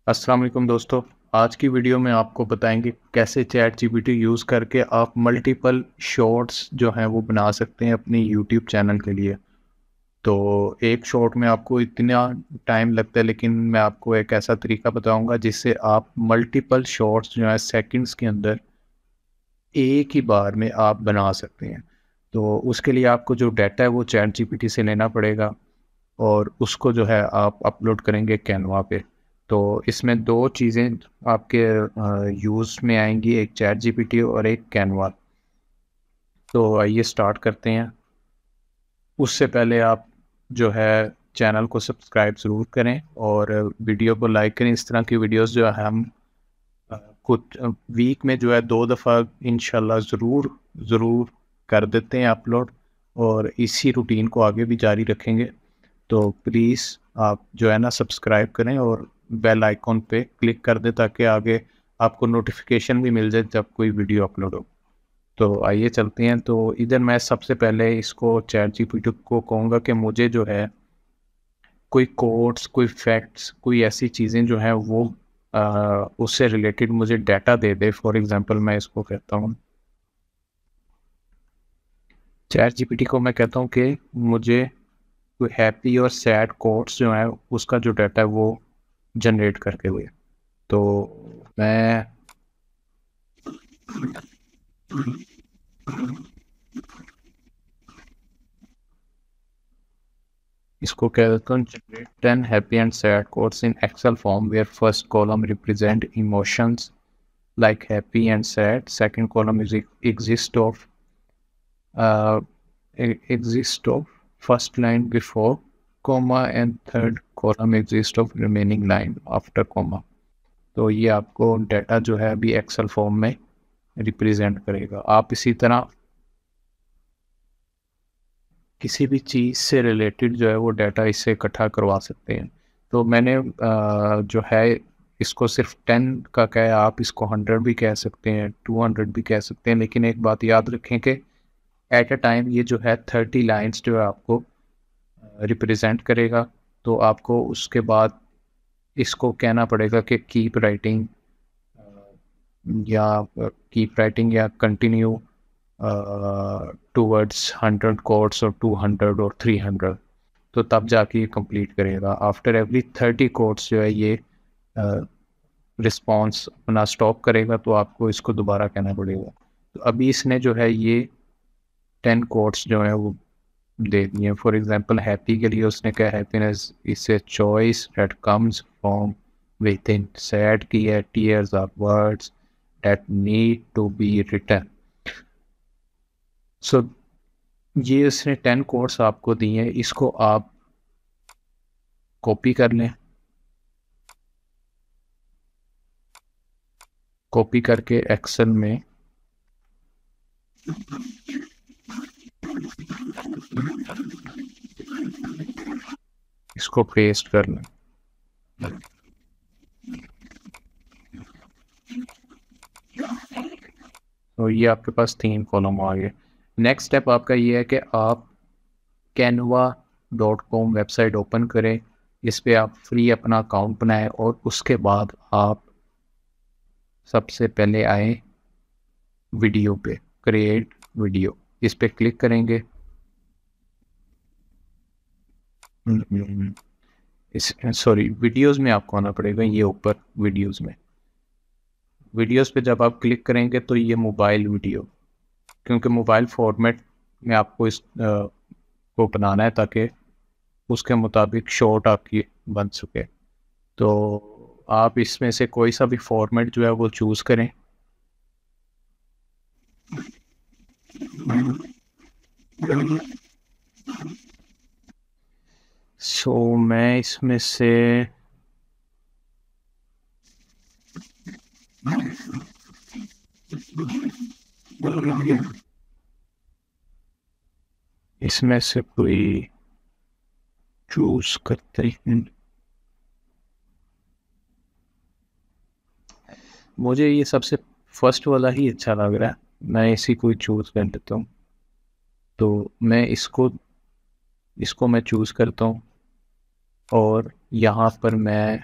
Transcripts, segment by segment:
अस्सलाम वालेकुम दोस्तों। आज की वीडियो में आपको बताएंगे कैसे चैट जीपीटी यूज़ करके आप मल्टीपल शॉर्ट्स जो हैं वो बना सकते हैं अपनी यूट्यूब चैनल के लिए। तो एक शॉर्ट में आपको इतना टाइम लगता है, लेकिन मैं आपको एक ऐसा तरीका बताऊंगा जिससे आप मल्टीपल शॉर्ट्स जो है सेकंड्स के अंदर एक ही बार में आप बना सकते हैं। तो उसके लिए आपको जो डाटा है वो चैट जीपीटी से लेना पड़ेगा और उसको जो है आप अपलोड करेंगे कैनवा पे। तो इसमें दो चीज़ें आपके यूज़ में आएंगी, एक चैट जीपीटी और एक कैनवा। तो आइए स्टार्ट करते हैं। उससे पहले आप जो है चैनल को सब्सक्राइब ज़रूर करें और वीडियो को लाइक करें। इस तरह की वीडियोस जो है हम कुछ वीक में जो है 2 दफ़ा इंशाल्लाह ज़रूर कर देते हैं अपलोड, और इसी रूटीन को आगे भी जारी रखेंगे। तो प्लीज़ आप जो है ना सब्सक्राइब करें और बेल आइकॉन पे क्लिक कर दें ताकि आगे आपको नोटिफिकेशन भी मिल जाए जब कोई वीडियो अपलोड हो। तो आइए चलते हैं। तो इधर मैं सबसे पहले इसको चैट जीपीटी को कहूँगा कि मुझे जो है कोई कोट्स, कोई फैक्ट्स, कोई ऐसी चीज़ें जो हैं वो उससे रिलेटेड मुझे data they they. For example मैं इसको कहता हूँ, चैट जीपीटी को मैं कहता हूँ कि मुझे कोई हैप्पी और सैड कोट्स जो हैं उसका जो डाटा है वो जनरेट करके हुए। तो मैं इसको कह देता हूँ generate 10 happy and sad quotes in Excel form where first column represent emotions like happy and sad, second column is uh, exist of first line before comma, and third column exist of remaining line after comma। तो ये आपको data जो है अभी Excel form में represent करेगा। आप इसी तरह किसी भी चीज़ से रिलेटेड जो है वो डाटा इससे इकट्ठा करवा सकते हैं। तो मैंने जो है इसको सिर्फ 10 का कहा, आप इसको 100 भी कह सकते हैं, 200 भी कह सकते हैं, लेकिन एक बात याद रखें कि एट अ टाइम ये जो है 30 लाइंस जो है आपको रिप्रेजेंट करेगा। तो आपको उसके बाद इसको कहना पड़ेगा कि कीप राइटिंग या कंटिन्यू टूवर्ड्स 100 कोट्स और 200 और 300। तो तब जाके ये कंप्लीट करेगा। आफ्टर एवरी 30 कोट्स जो है ये रिस्पॉन्स अपना स्टॉप करेगा, तो आपको इसको दोबारा कहना पड़ेगा। तो अभी इसने जो है ये 10 कोट्स जो है वो दे दिए। फॉर एग्जांपल हैप्पी के लिए उसने कहा happiness is a choice that comes from within. Sad की है tears are words that need to be written. So ये उसने 10 कोट्स आपको दिए हैं, इसको आप कॉपी कर लें। कॉपी करके एक्सेल में इसको पेस्ट कर लें। तो ये आपके पास 3 कॉलम आ गए। नेक्स्ट स्टेप आपका ये है कि आप canva.com वेबसाइट ओपन करें। इस पे आप फ्री अपना अकाउंट बनाएं और उसके बाद आप सबसे पहले आए वीडियो पे, क्रिएट वीडियो, इस पे क्लिक करेंगे। इस सॉरी वीडियोस में आपको आना पड़ेगा, ये ऊपर वीडियोस पे जब आप क्लिक करेंगे तो ये मोबाइल वीडियो, क्योंकि मोबाइल फॉर्मेट में आपको इस को बनाना है ताकि उसके मुताबिक शॉर्ट आपकी बन सके। तो आप इसमें से कोई सा भी फॉर्मेट जो है वो चूज़ करें। सो मैं इसमें से कोई चूज करते हैं। मुझे ये सबसे फर्स्ट वाला ही अच्छा लग रहा है, मैं इसी को चूज कर लेता हूँ। तो मैं इसको मैं चूज करता हूँ और यहाँ पर मैं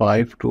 5 to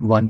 1